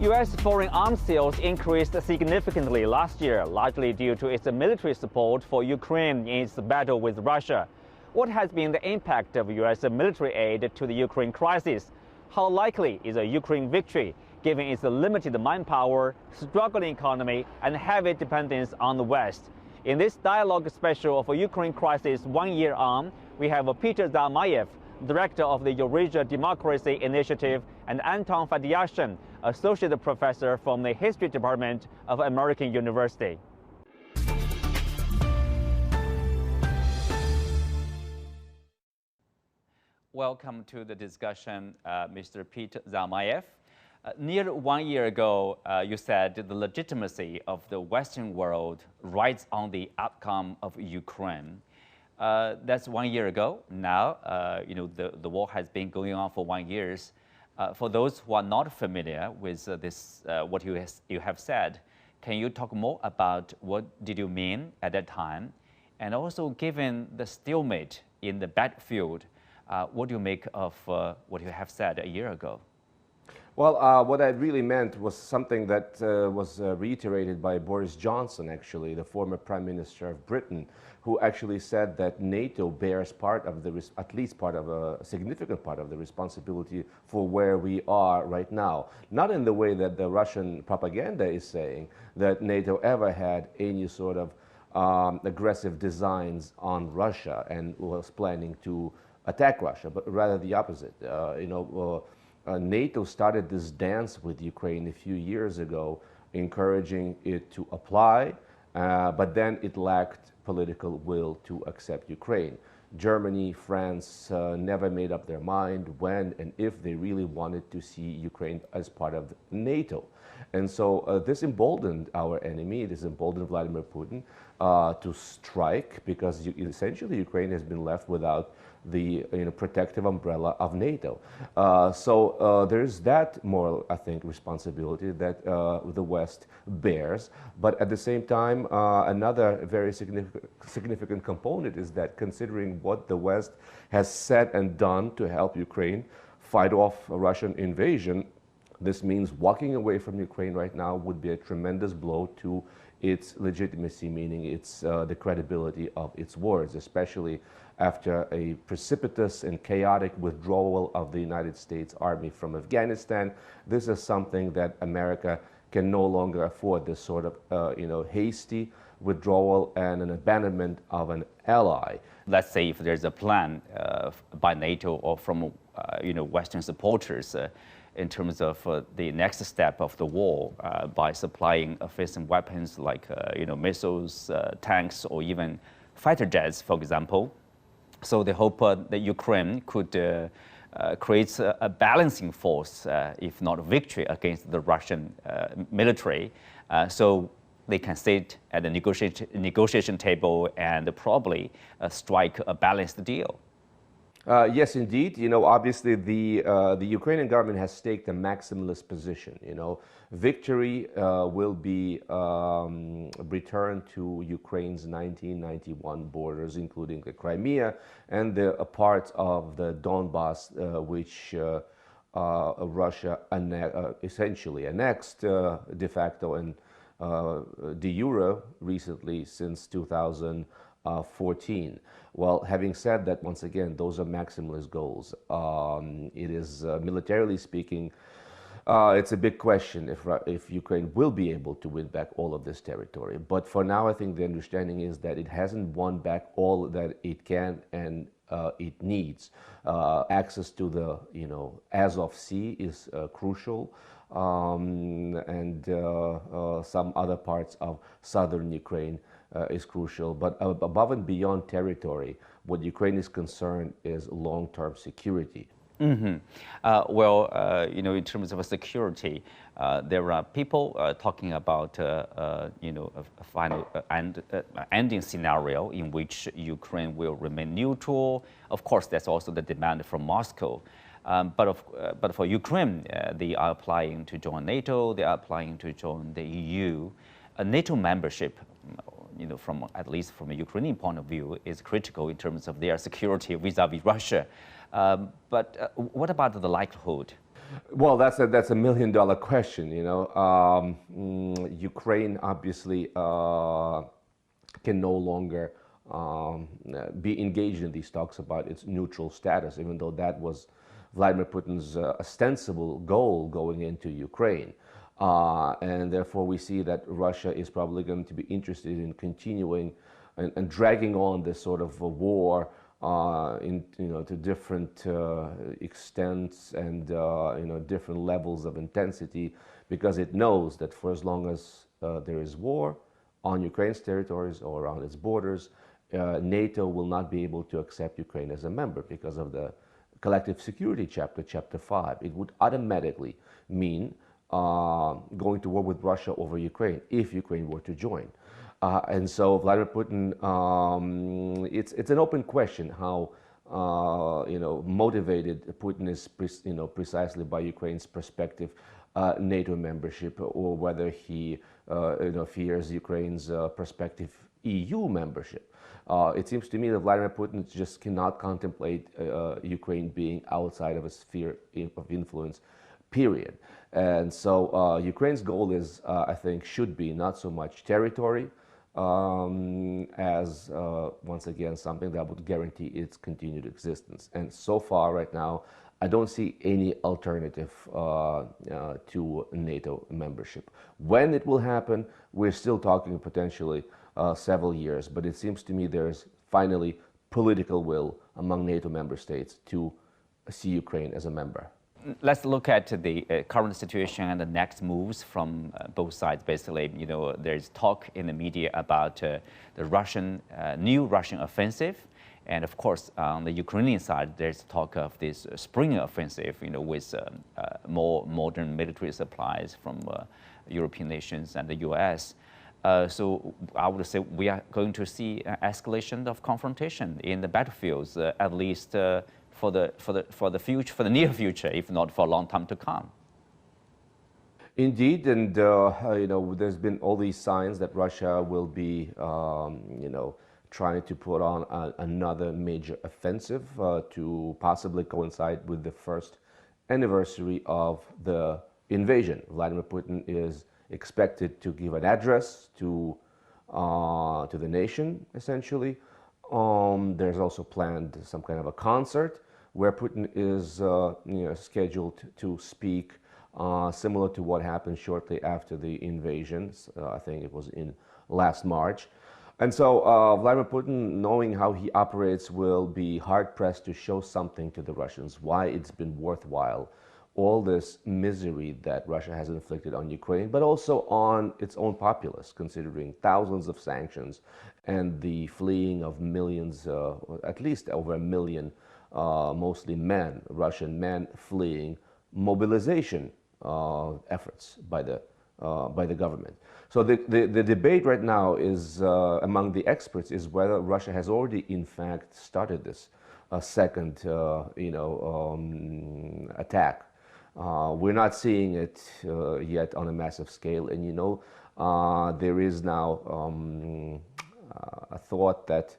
U.S. foreign arms sales increased significantly last year, largely due to its military support for Ukraine in its battle with Russia. What has been the impact of U.S. military aid to the Ukraine crisis? How likely is a Ukraine victory, given its limited manpower, struggling economy, and heavy dependence on the West? In this dialogue special of Ukraine crisis 1 year on, we have Peter Zalmayev, Director of the Eurasia Democracy Initiative, and Anton Fedyashin, Associate Professor from the History Department of American University. Welcome to the discussion, Mr. Peter Zalmayev. Nearly 1 year ago, you said the legitimacy of the Western world rides on the outcome of Ukraine. That's 1 year ago. Now, the war has been going on for 1 year. For those who are not familiar with this, what you have said, can you talk more about what did you mean at that time? And also, given the stalemate in the battlefield, what do you make of what you have said a year ago? Well, what I really meant was something that was reiterated by Boris Johnson, actually, the former Prime Minister of Britain, who actually said that NATO bears part of the, at least part of a significant part of the responsibility for where we are right now. Not in the way that the Russian propaganda is saying, that NATO ever had any sort of aggressive designs on Russia and was planning to attack Russia, but rather the opposite. NATO started this dance with Ukraine a few years ago, encouraging it to apply, but then it lacked political will to accept Ukraine. Germany, France never made up their mind when and if they really wanted to see Ukraine as part of NATO. And so this emboldened our enemy, this emboldened Vladimir Putin to strike, because essentially Ukraine has been left without the protective umbrella of NATO. So there's that moral, I think, responsibility that the West bears. But at the same time, another very significant component is that, considering what the West has said and done to help Ukraine fight off a Russian invasion, this means walking away from Ukraine right now would be a tremendous blow to its legitimacy, meaning its the credibility of its words, especially after a precipitous and chaotic withdrawal of the United States Army from Afghanistan. This is something that America can no longer afford, this sort of hasty withdrawal and an abandonment of an ally. Let's say if there's a plan by NATO or from Western supporters in terms of the next step of the war by supplying offensive weapons like missiles, tanks, or even fighter jets, for example. So they hope that Ukraine could create a balancing force, if not victory, against the Russian military. So they can sit at the negotiation table and probably strike a balanced deal. Yes, indeed. Obviously, the Ukrainian government has staked a maximalist position. Victory will be returned to Ukraine's 1991 borders, including the Crimea and the parts of the Donbass, which Russia essentially annexed de facto and de jure recently since 2014. Well, having said that, once again, those are maximalist goals. It is, militarily speaking, it's a big question if Ukraine will be able to win back all of this territory. But for now, I think the understanding is that it hasn't won back all that it can and it needs. Access to the, Azov Sea is crucial, and some other parts of southern Ukraine is crucial. But above and beyond territory, what Ukraine is concerned is long-term security. Mm-hmm. In terms of security, there are people talking about, a final ending scenario in which Ukraine will remain neutral. Of course, that's also the demand from Moscow. But for Ukraine, they are applying to join NATO. They are applying to join the EU. NATO membership, at least from a Ukrainian point of view, is critical in terms of their security vis-a-vis Russia. But what about the likelihood? Well, that's a million-dollar question. Ukraine obviously can no longer be engaged in these talks about its neutral status, even though that was Vladimir Putin's ostensible goal going into Ukraine. And therefore, we see that Russia is probably going to be interested in continuing and dragging on this sort of a war to different extents and different levels of intensity, because it knows that for as long as there is war on Ukraine's territories or around its borders, NATO will not be able to accept Ukraine as a member because of the collective security chapter, chapter 5. It would automatically mean going to war with Russia over Ukraine if Ukraine were to join. And so Vladimir Putin, it's an open question how motivated Putin is precisely by Ukraine's prospective NATO membership, or whether he fears Ukraine's prospective EU membership. It seems to me that Vladimir Putin just cannot contemplate Ukraine being outside of a sphere of influence, period. And so Ukraine's goal is, I think, should be not so much territory as, once again, something that would guarantee its continued existence. And so far, right now, I don't see any alternative to NATO membership. When it will happen, we're still talking potentially several years, but it seems to me there's finally political will among NATO member states to see Ukraine as a member. Let's look at the current situation and the next moves from both sides. Basically, there's talk in the media about the new Russian offensive. And of course, on the Ukrainian side, there's talk of this spring offensive, with more modern military supplies from European nations and the US. So I would say we are going to see an escalation of confrontation in the battlefields, at least for the future, for the near future, if not for a long time to come. Indeed, and there's been all these signs that Russia will be, trying to put on another major offensive to possibly coincide with the first anniversary of the invasion. Vladimir Putin is expected to give an address to the nation, essentially. There's also planned some kind of a concert where Putin is scheduled to speak, similar to what happened shortly after the invasion. I think it was in last March. And so Vladimir Putin, knowing how he operates, will be hard-pressed to show something to the Russians, why it's been worthwhile, all this misery that Russia has inflicted on Ukraine, but also on its own populace, considering thousands of sanctions and the fleeing of millions, at least over 1 million, mostly men, Russian men, fleeing mobilization efforts by the government. So the debate right now is among the experts is whether Russia has already, in fact, started this second, attack. We're not seeing it yet on a massive scale, and there is now a thought that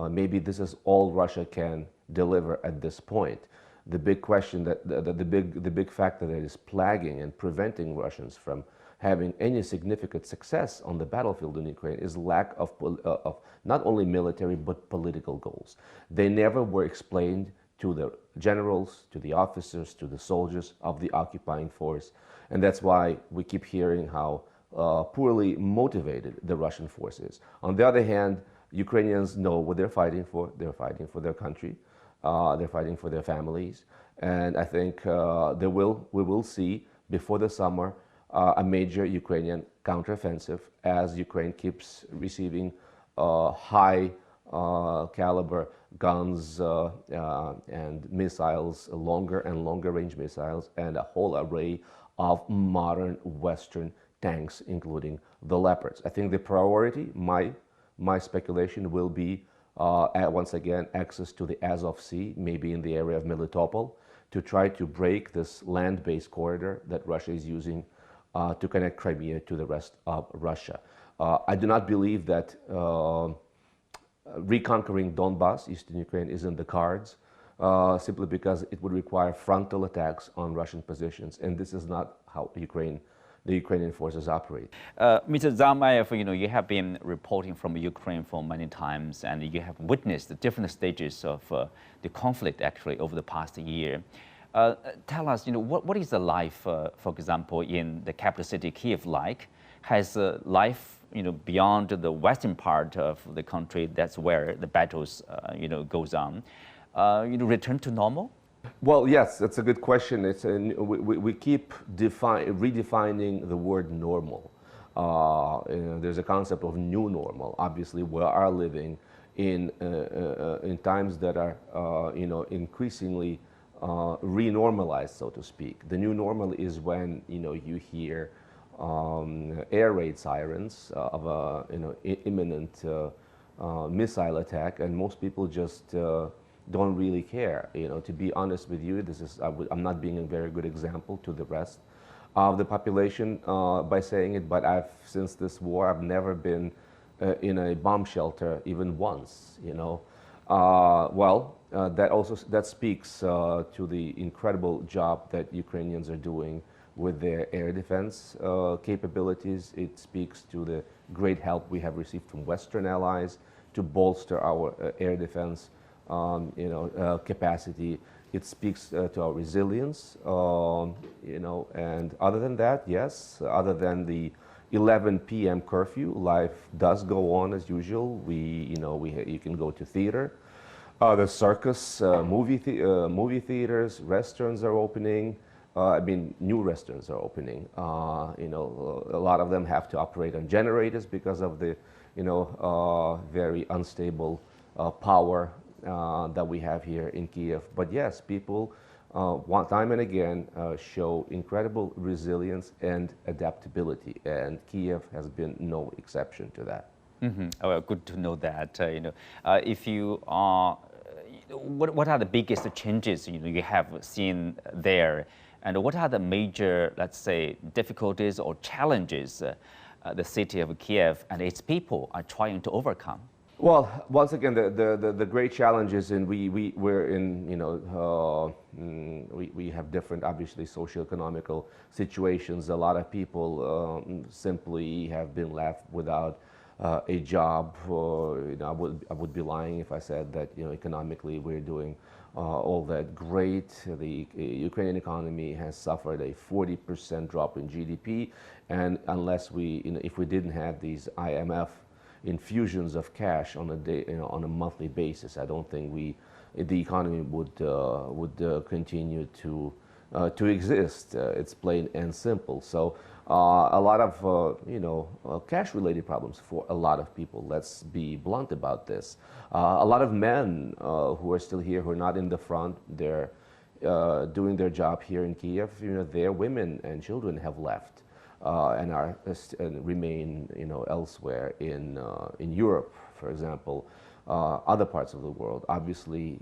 maybe this is all Russia can deliver at this point. The big question the big factor that is plaguing and preventing Russians from having any significant success on the battlefield in Ukraine is lack of not only military but political goals. They never were explained to the generals, to the officers, to the soldiers of the occupying force, and that's why we keep hearing how poorly motivated the Russian force is. On the other hand, Ukrainians know what they're fighting for. They're fighting for their country. They're fighting for their families, and I think we will see before the summer a major Ukrainian counteroffensive as Ukraine keeps receiving high caliber guns and missiles, longer and longer range missiles, and a whole array of modern Western tanks, including the Leopards. I think the priority, my speculation, will be once again access to the Azov Sea, maybe in the area of Melitopol, to try to break this land-based corridor that Russia is using to connect Crimea to the rest of Russia. I do not believe that reconquering Donbass, eastern Ukraine, is in the cards. simply because it would require frontal attacks on Russian positions, and this is not how the Ukrainian forces operate. Mr. Zalmayev, you have been reporting from Ukraine for many times, and you have witnessed the different stages of the conflict actually over the past year. Tell us, what is the life, for example, in the capital city Kiev like? Has life, beyond the western part of the country, that's where the battles, goes on, returned to normal? Well, yes, that's a good question. We keep redefining the word normal. There's a concept of new normal. Obviously, we are living in times that are increasingly renormalized, so to speak. The new normal is when you hear air raid sirens of imminent missile attack, and most people just don't really care. To be honest with you, I'm not being a very good example to the rest of the population by saying it, but since this war, I've never been in a bomb shelter even once. That speaks to the incredible job that Ukrainians are doing with their air defense capabilities. It speaks to the great help we have received from Western allies to bolster our air defense capacity. It speaks to our resilience, and other than that, yes, other than the 11 p.m. curfew, life does go on as usual. You can go to theater, the circus, movie theaters, restaurants are opening. New restaurants are opening. A lot of them have to operate on generators because of the, very unstable power that we have here in Kiev. But yes, people time and again show incredible resilience and adaptability, and Kiev has been no exception to that. Mm-hmm. Oh, well, good to know that. If you are, what are the biggest changes you have seen there, and what are the major, let's say, difficulties or challenges the city of Kiev and its people are trying to overcome? Well, once again, the great challenges, and we're in, we have different, obviously, socioeconomical situations. A lot of people simply have been left without a job. I would be lying if I said that economically we're doing all that great. The Ukrainian economy has suffered a 40% drop in GDP, and unless if we didn't have these IMF infusions of cash on a monthly basis, I don't think the economy would continue to exist. It's plain and simple. So a lot of cash-related problems for a lot of people. Let's be blunt about this. A lot of men who are still here, who are not in the front, they're doing their job here in Kiev. Their women and children have left. And remain, elsewhere in Europe, for example, other parts of the world. Obviously,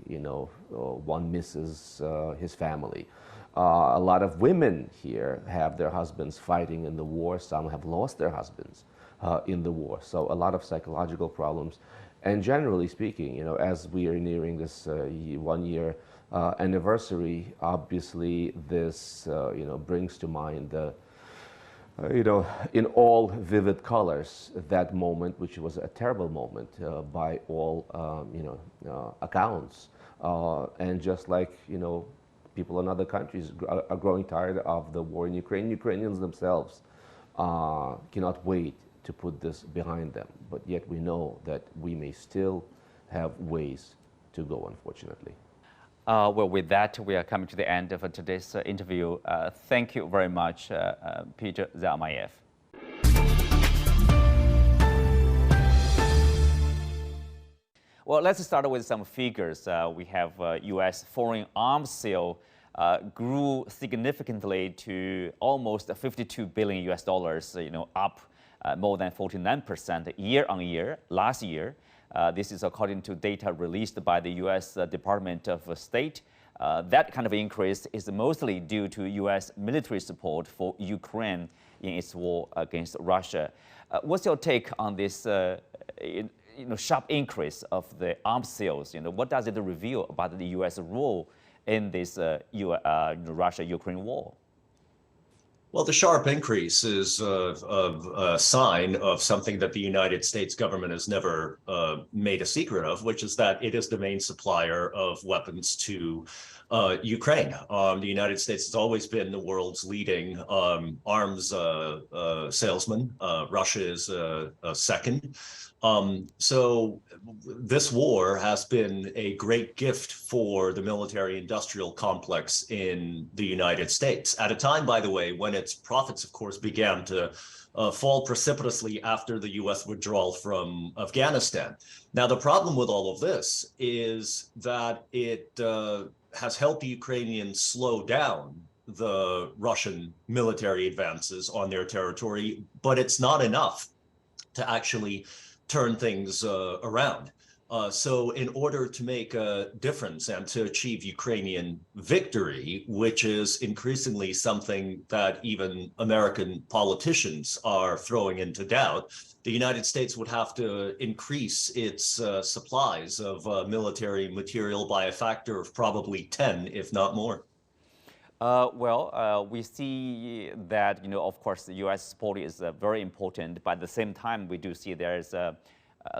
one misses his family. A lot of women here have their husbands fighting in the war. Some have lost their husbands in the war. So a lot of psychological problems. And generally speaking, as we are nearing this 1-year anniversary, obviously this, brings to mind the in all vivid colors, that moment, which was a terrible moment by all, accounts. And just like, people in other countries are growing tired of the war in Ukraine, Ukrainians themselves cannot wait to put this behind them. But yet we know that we may still have ways to go, unfortunately. Well, with that, we are coming to the end of today's interview. Thank you very much, Peter Zalmayev. Well, let's start with some figures. We have U.S. foreign arms sale grew significantly to almost 52 billion US dollars, up more than 49% year on year last year. This is according to data released by the U.S. Department of State. That kind of increase is mostly due to U.S. military support for Ukraine in its war against Russia. What's your take on this sharp increase of the arms sales, what does it reveal about the U.S. role in this Russia-Ukraine war? Well, the sharp increase is a sign of something that the United States government has never made a secret of, which is that it is the main supplier of weapons to Ukraine. The United States has always been the world's leading arms salesman. Russia is a second. So this war has been a great gift for the military-industrial complex in the United States at a time, by the way, when its profits, of course, began to fall precipitously after the U.S. withdrawal from Afghanistan. Now, the problem with all of this is that it has helped the Ukrainians slow down the Russian military advances on their territory, but it's not enough to actually turn things around. So in order to make a difference and to achieve Ukrainian victory, which is increasingly something that even American politicians are throwing into doubt, the United States would have to increase its supplies of military material by a factor of probably 10, if not more. We see that, of course, the U.S. support is very important, but at the same time, we do see there's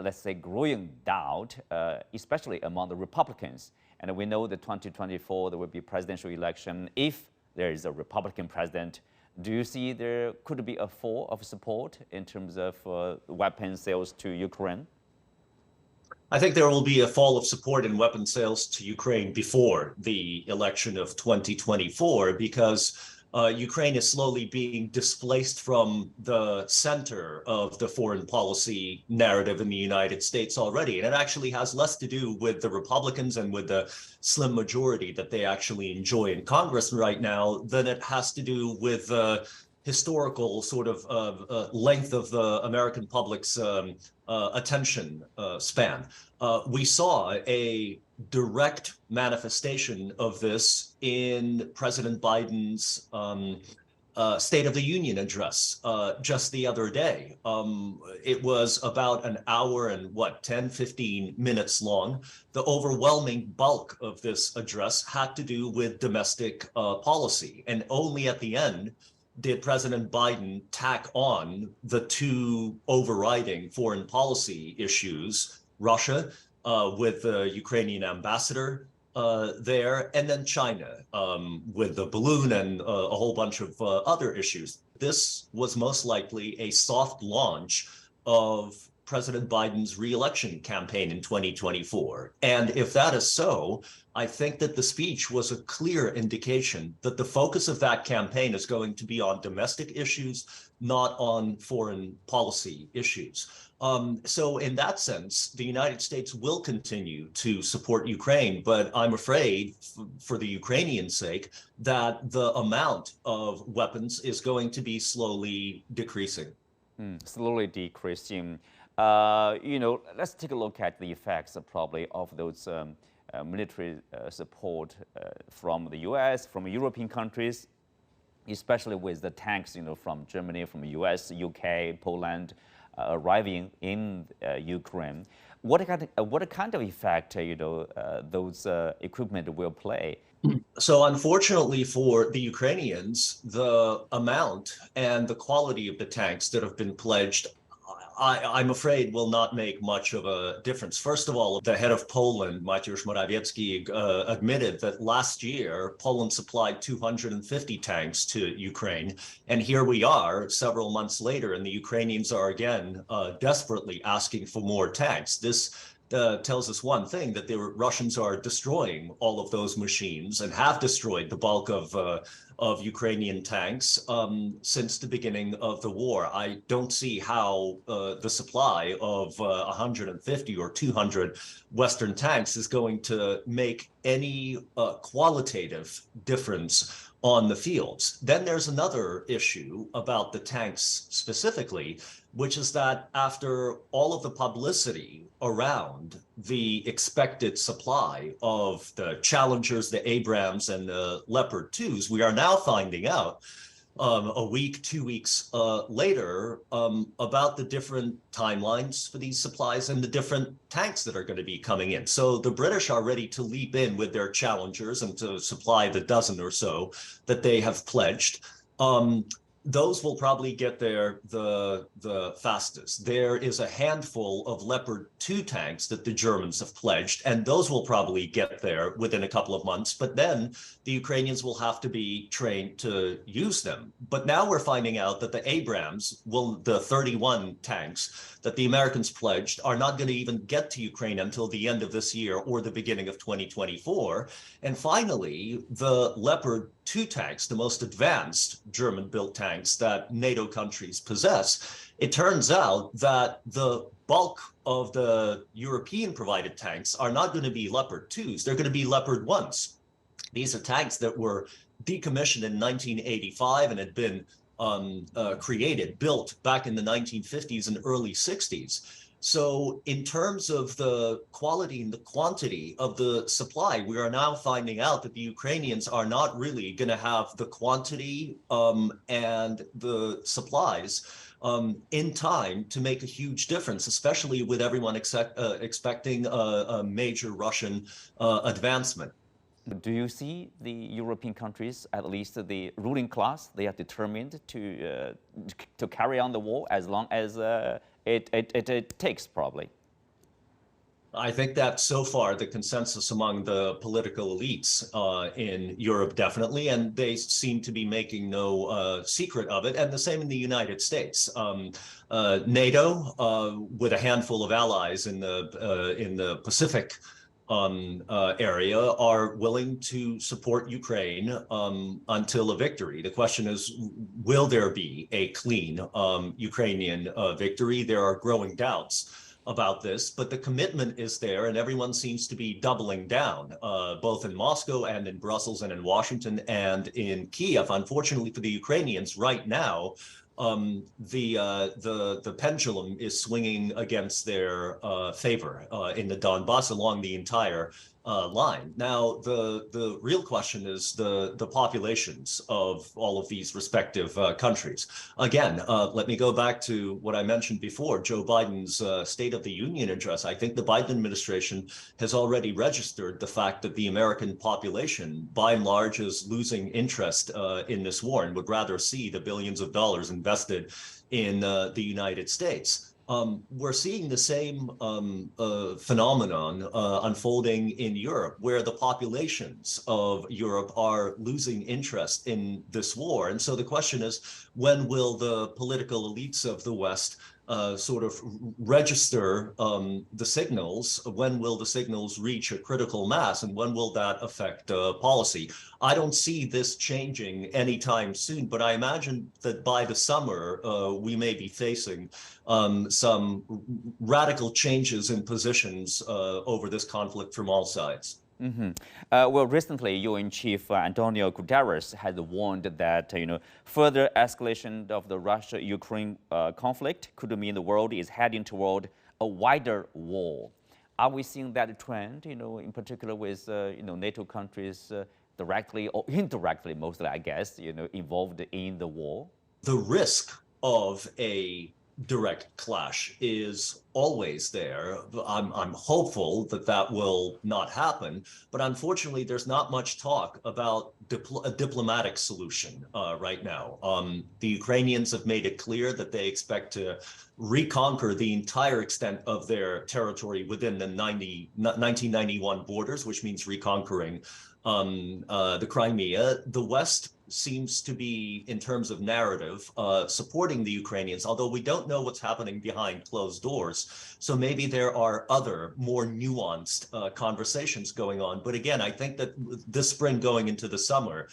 let's say, growing doubt, especially among the Republicans. And we know that 2024, there will be a presidential election. If there is a Republican president, do you see there could be a fall of support in terms of weapon sales to Ukraine? I think there will be a fall of support in weapon sales to Ukraine before the election of 2024, because Ukraine is slowly being displaced from the center of the foreign policy narrative in the United States already. And it actually has less to do with the Republicans and with the slim majority that they actually enjoy in Congress right now than it has to do with historical sort of length of the American public's attention span. We saw a direct manifestation of this in President Biden's State of the Union address just the other day. It was about an hour and 10, 15 minutes long. The overwhelming bulk of this address had to do with domestic policy. And only at the end did President Biden tack on the two overriding foreign policy issues, Russia, with the Ukrainian ambassador there, and then China with the balloon and a whole bunch of other issues. This was most likely a soft launch of President Biden's re-election campaign in 2024. And if that is so, I think that the speech was a clear indication that the focus of that campaign is going to be on domestic issues, not on foreign policy issues. So in that sense, the United States will continue to support Ukraine, but I'm afraid for the Ukrainian sake that the amount of weapons is going to be slowly decreasing. Slowly decreasing. Let's take a look at the effects probably of those military support from the U.S., from European countries, especially with the tanks, from Germany, from the U.S., U.K., Poland, arriving in Ukraine. What kind of effect, those equipment will play? So unfortunately for the Ukrainians, the amount and the quality of the tanks that have been pledged, I'm afraid, will not make much of a difference. First of all, the head of Poland, Mateusz Morawiecki, admitted that last year, Poland supplied 250 tanks to Ukraine. And here we are several months later, and the Ukrainians are again desperately asking for more tanks. This tells us one thing, that the Russians are destroying all of those machines and have destroyed the bulk of Ukrainian tanks since the beginning of the war. I don't see how the supply of 150 or 200 Western tanks is going to make any qualitative difference on the fields. Then there's another issue about the tanks specifically, which is that after all of the publicity around the expected supply of the Challengers, the Abrams, and the Leopard 2s, we are now finding out a week, 2 weeks later about the different timelines for these supplies and the different tanks that are going to be coming in. So the British are ready to leap in with their challengers and to supply the dozen or so that they have pledged. Those will probably get there the fastest. There is a handful of Leopard 2 tanks that the Germans have pledged, and those will probably get there within a couple of months. But then the Ukrainians will have to be trained to use them. But now we're finding out that the Abrams, the 31 tanks that the Americans pledged, are not going to even get to Ukraine until the end of this year or the beginning of 2024. And finally, the Leopard 2 tanks, the most advanced German-built tanks that NATO countries possess, it turns out that the bulk of the European-provided tanks are not going to be Leopard 2s. They're going to be Leopard 1s. These are tanks that were decommissioned in 1985 and had been built back in the 1950s and early 60s. So in terms of the quality and the quantity of the supply, we are now finding out that the Ukrainians are not really going to have the quantity and the supplies in time to make a huge difference, especially with everyone expecting a major Russian advancement. Do you see the European countries, at least the ruling class, they are determined to carry on the war as long as it takes, probably? I think that so far the consensus among the political elites in Europe, definitely, and they seem to be making no secret of it, and the same in the United States. NATO, with a handful of allies in the Pacific area, are willing to support Ukraine until a victory. The question is, will there be a clean Ukrainian victory? There are growing doubts about this, but the commitment is there, and everyone seems to be doubling down, both in Moscow and in Brussels and in Washington and in Kiev. Unfortunately for the Ukrainians, right now, the pendulum is swinging against their favor in the Donbass along the entire line. Now, the real question is the populations of all of these respective countries. Again, let me go back to what I mentioned before, Joe Biden's State of the Union address. I think the Biden administration has already registered the fact that the American population, by and large, is losing interest in this war and would rather see the billions of dollars invested in the United States. We're seeing the same phenomenon unfolding in Europe, where the populations of Europe are losing interest in this war. And so the question is, when will the political elites of the West sort of register the signals? When will the signals reach a critical mass, and when will that affect policy? I don't see this changing anytime soon, but I imagine that by the summer, we may be facing some radical changes in positions over this conflict from all sides. Mm-hmm. Well, recently, UN Chief Antonio Guterres has warned that further escalation of the Russia-Ukraine conflict could mean the world is heading toward a wider war. Are we seeing that trend? In particular with NATO countries directly or indirectly, mostly, I guess, involved in the war? The risk of a direct clash is always there. I'm hopeful that that will not happen, but unfortunately, there's not much talk about a diplomatic solution right now. The Ukrainians have made it clear that they expect to reconquer the entire extent of their territory within the 1991 borders, which means reconquering the Crimea. The West seems to be, in terms of narrative, supporting the Ukrainians, although we don't know what's happening behind closed doors. So maybe there are other, more nuanced conversations going on. But again, I think that this spring going into the summer,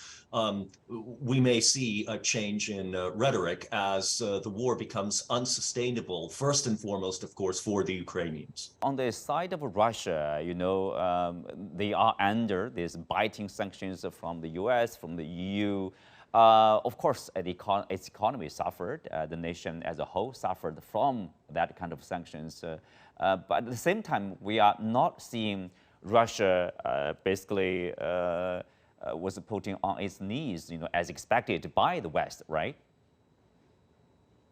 we may see a change in rhetoric as the war becomes unsustainable, first and foremost, of course, for the Ukrainians. On the side of Russia, they are under these biting sanctions from the US, from the EU. Of course, its economy suffered. The nation as a whole suffered from that kind of sanctions. But at the same time, we are not seeing Russia basically was putting on its knees, as expected by the West, right?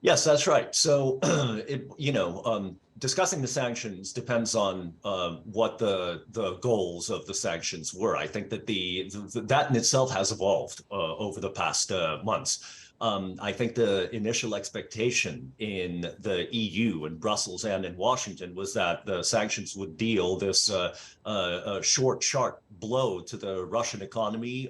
Yes, that's right. So, discussing the sanctions depends on what the goals of the sanctions were. I think that that in itself has evolved over the past months. I think the initial expectation in the EU, in Brussels and in Washington, was that the sanctions would deal this short, sharp blow to the Russian economy,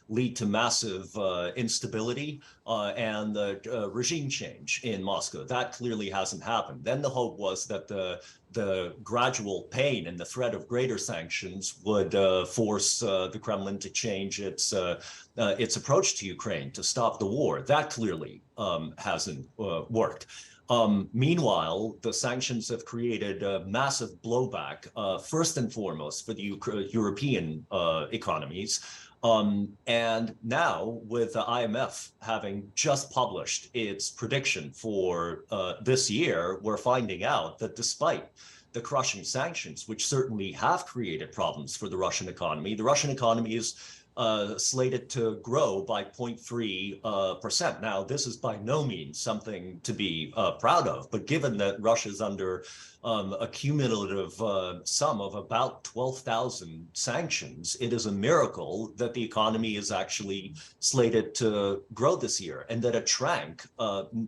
lead to massive instability and the regime change in Moscow. That clearly hasn't happened. Then the hope was that the gradual pain and the threat of greater sanctions would force the Kremlin to change its approach to Ukraine to stop the war. That clearly hasn't worked. Meanwhile, the sanctions have created a massive blowback, first and foremost for the European economies. And now, with the IMF having just published its prediction for this year, we're finding out that despite the crushing sanctions, which certainly have created problems for the Russian economy is slated to grow by 0.3%. Now, this is by no means something to be proud of, but given that Russia's under a cumulative sum of about 12,000 sanctions, it is a miracle that the economy is actually slated to grow this year, and that it shrank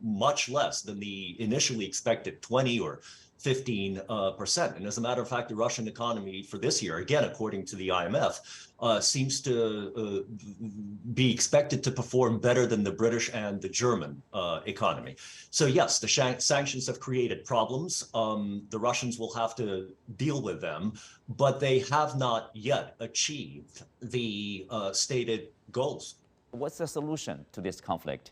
much less than the initially expected 20 or 15%. And as a matter of fact, the Russian economy for this year, again, according to the IMF, seems to be expected to perform better than the British and the German economy. So yes, the sanctions have created problems. The Russians will have to deal with them, but they have not yet achieved the stated goals. What's the solution to this conflict?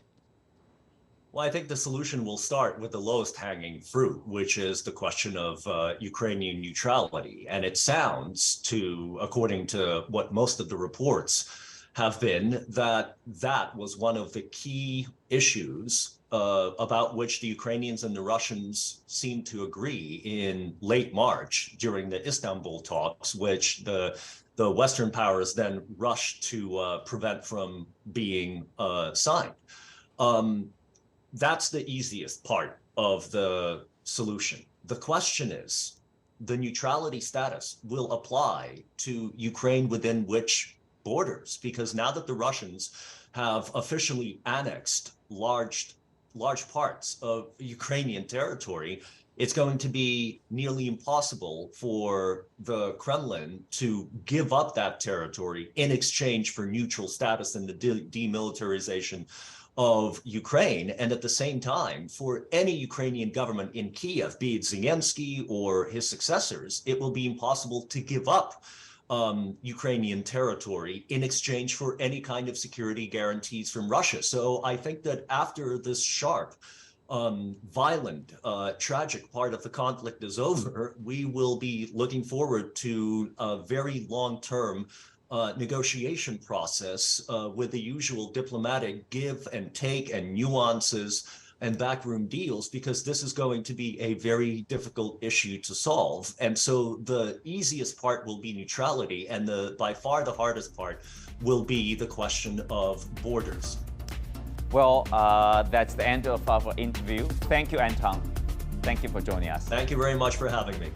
Well, I think the solution will start with the lowest hanging fruit, which is the question of Ukrainian neutrality. And it sounds according to what most of the reports have been, that was one of the key issues about which the Ukrainians and the Russians seemed to agree in late March during the Istanbul talks, which the Western powers then rushed to prevent from being signed. That's the easiest part of the solution. The question is, the neutrality status will apply to Ukraine within which borders? Because now that the Russians have officially annexed large parts of Ukrainian territory, it's going to be nearly impossible for the Kremlin to give up that territory in exchange for neutral status and the demilitarization of Ukraine. And at the same time, for any Ukrainian government in Kiev, be it Zelensky or his successors, it will be impossible to give up Ukrainian territory in exchange for any kind of security guarantees from Russia. So I think that after this sharp, violent, tragic part of the conflict is over, we will be looking forward to a very long-term negotiation process with the usual diplomatic give and take and nuances and backroom deals, because this is going to be a very difficult issue to solve. And so the easiest part will be neutrality, and by far the hardest part will be the question of borders. Well, that's the end of our interview. Thank you, Anton. Thank you for joining us. Thank you very much for having me.